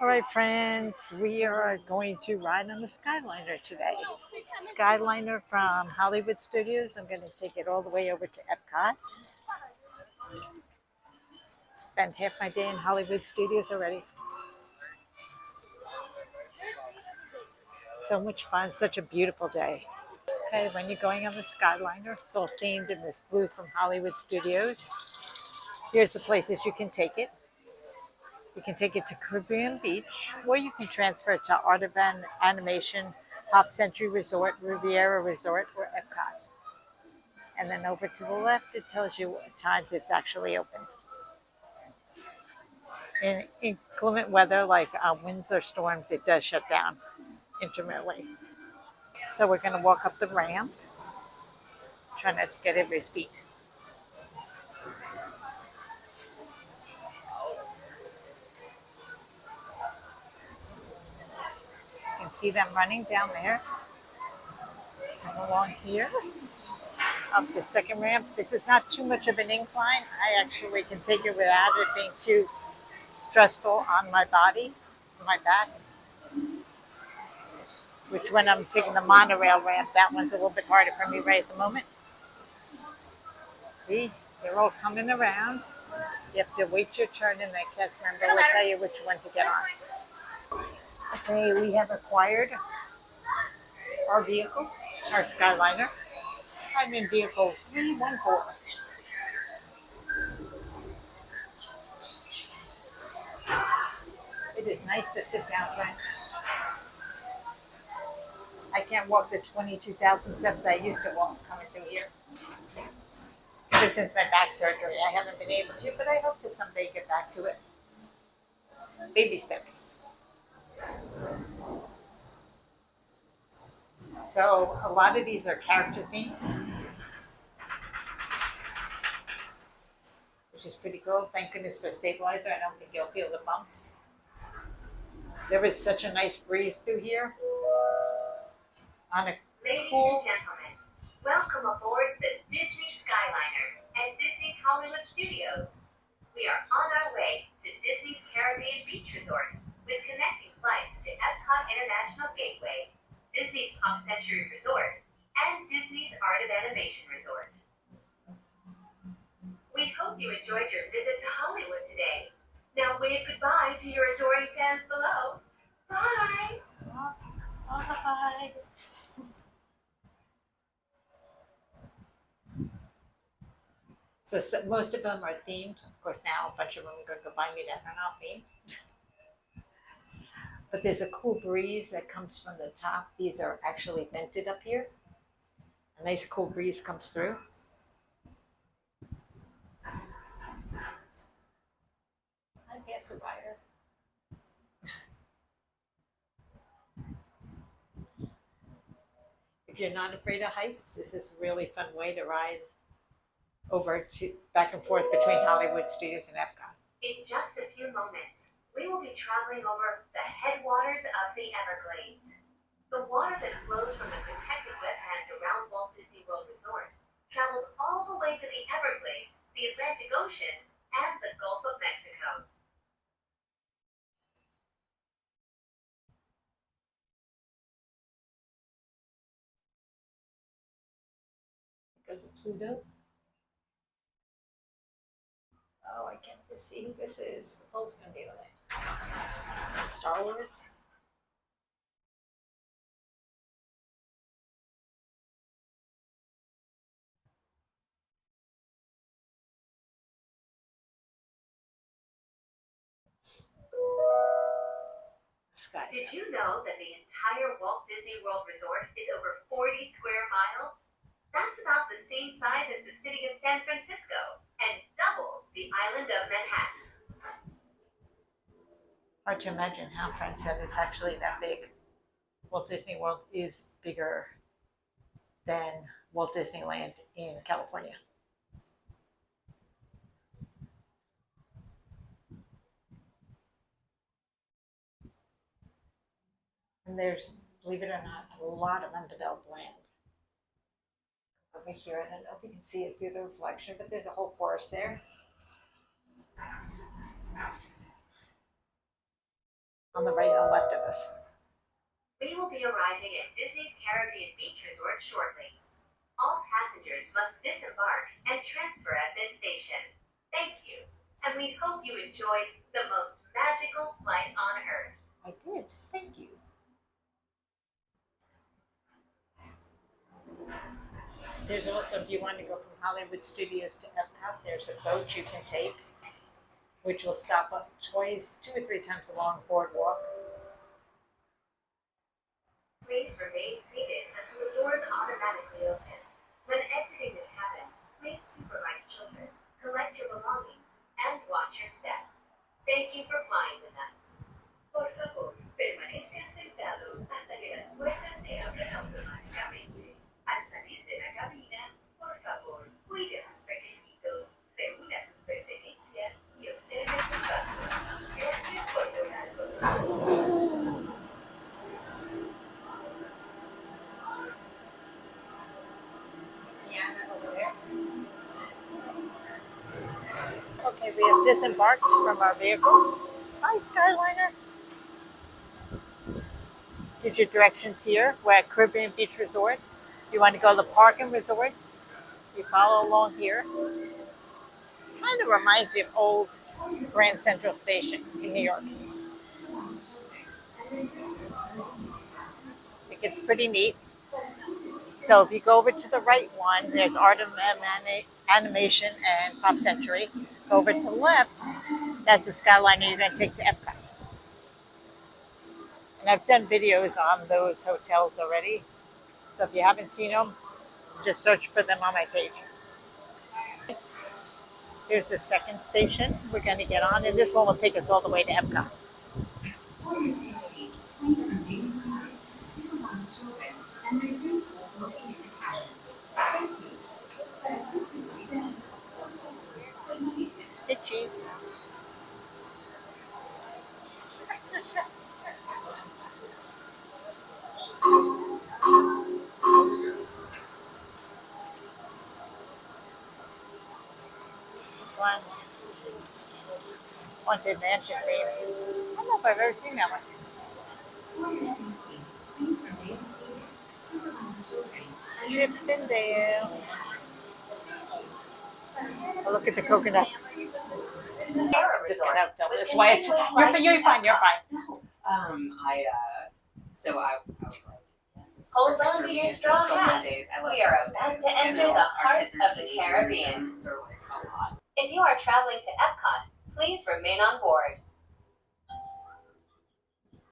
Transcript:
All right, friends, we are going to ride on the Skyliner today. Skyliner from Hollywood Studios. I'm going to take it all the way over to Epcot. Spent half my day in Hollywood Studios already. So much fun, such a beautiful day. Okay, when you're going on the Skyliner, it's all themed in this blue from Hollywood Studios. Here's the places you can take it. You can take it to Caribbean Beach, or you can transfer it to Art of Animation, Pop Century Resort, Riviera Resort, or Epcot. And then over to the left, it tells you what times it's actually open. In inclement weather, like winds or storms, it does shut down intermittently. So we're going to walk up the ramp. Try not to get everybody's feet. You can see them running down there. Come along here, up the second ramp. This is not too much of an incline. I actually can take it without it being too stressful on my body, my back. Which when I'm taking the monorail ramp, that one's a little bit harder for me right at the moment. See, they're all coming around. You have to wait your turn and the cast member will tell you which one to get on. Okay, we have acquired our vehicle, our Skyliner. I'm in vehicle 314. It is nice to sit down, friends. I can't walk the 22,000 steps I used to walk coming through here. Since my back surgery, I haven't been able to, but I hope to someday get back to it. Baby steps. So a lot of these are character themed, which is pretty cool. Thank goodness for stabilizer. I don't think you'll feel the bumps. There is such a nice breeze through here. On a Ladies cool. and gentlemen, welcome aboard the Disney Skyliner at Disney's Hollywood Studios. We are on our way to Disney's Caribbean Beach Resort with connecting flights to Epcot International Gateway, Disney's Pop Century Resort, and Disney's Art of Animation Resort. We hope you enjoyed your visit to Hollywood today. Now wave goodbye to your adoring fans below. Bye! Bye. So most of them are themed. Of course, now a bunch of them are going to go buy me that are not themed. But there's a cool breeze that comes from the top. These are actually vented up here. A nice cool breeze comes through. I guess a rider. If you're not afraid of heights, this is a really fun way to ride over to back and forth between Hollywood Studios and Epcot. In just a few moments, we will be traveling over the headwaters of the Everglades. The water that flows from the protected wetlands around Walt Disney World Resort travels all the way to the Everglades, the Atlantic Ocean, and the Gulf of Mexico. Goes to Pluto. Oh, I can't see who this is. The phone's gonna be like Star Wars. Sky. Did you know that the entire Walt Disney World Resort is over 40 square miles? That's about the same size as the city of San Francisco and double the island of Manhattan. Hard to imagine how Fred said it's actually that big. Walt Disney World is bigger than Walt Disneyland in California. And there's, believe it or not, a lot of undeveloped land. Over here, I don't know if you can see it through the reflection, but there's a whole forest there. on the right and left of us. We will be arriving at Disney's Caribbean Beach Resort shortly. All passengers must disembark and transfer at this station. Thank you, and we hope you enjoyed the most magical flight on Earth. I did. Thank you. There's also, if you want to go from Hollywood Studios to Epcot, there's a boat you can take, which will stop up twice, 2 or 3 times along boardwalk. Please remain seated until the doors automatically open. When exiting the cabin, please supervise children, collect your belongings, and watch your step. Thank you for flying with us. Por favor, permanezcan sentados hasta que las puertas se abran automáticamente. Al salir de la cabina, por favor, cuide a sus pequeñitos, reúna sus pertenencias y observe sus pasos. Gracias por volar con nosotros. Okay, we have disembarked from our vehicle. Hi, Skyliner. Here's your directions here. We're at Caribbean Beach Resort. If you want to go to the park and resorts, you follow along here. Kind of reminds me of old Grand Central Station in New York. I think it's pretty neat. So if you go over to the right one, there's Art of Animation and Pop Century. Go over to the left, that's the Skyliner you're going to take to Epcot. And I've done videos on those hotels already. So if you haven't seen them, just search for them on my page. Here's the second station we're going to get on, and this one will take us all the way to Epcot. For your safety, please remain seated. Supervise children and remove the smoking in the cabin. Thank you. Para su seguridad, por favor, permanezcan. Stitchy. This one. Haunted Mansion, baby. I don't know if I've ever seen that one. For your safety, please remain seated. Supervise children and Chippendale. Oh, look at the coconuts. Disconnect them. That's why it's. You're fine. You're fine. So I was like, yes, this is Hold perfect on for to me. your It's straw so hats. Mondays. I love We are Sundays, about to you enter know, the our heart kids are of the teenagers Caribbean. and they're like a lot. If you are traveling to Epcot, please remain on board.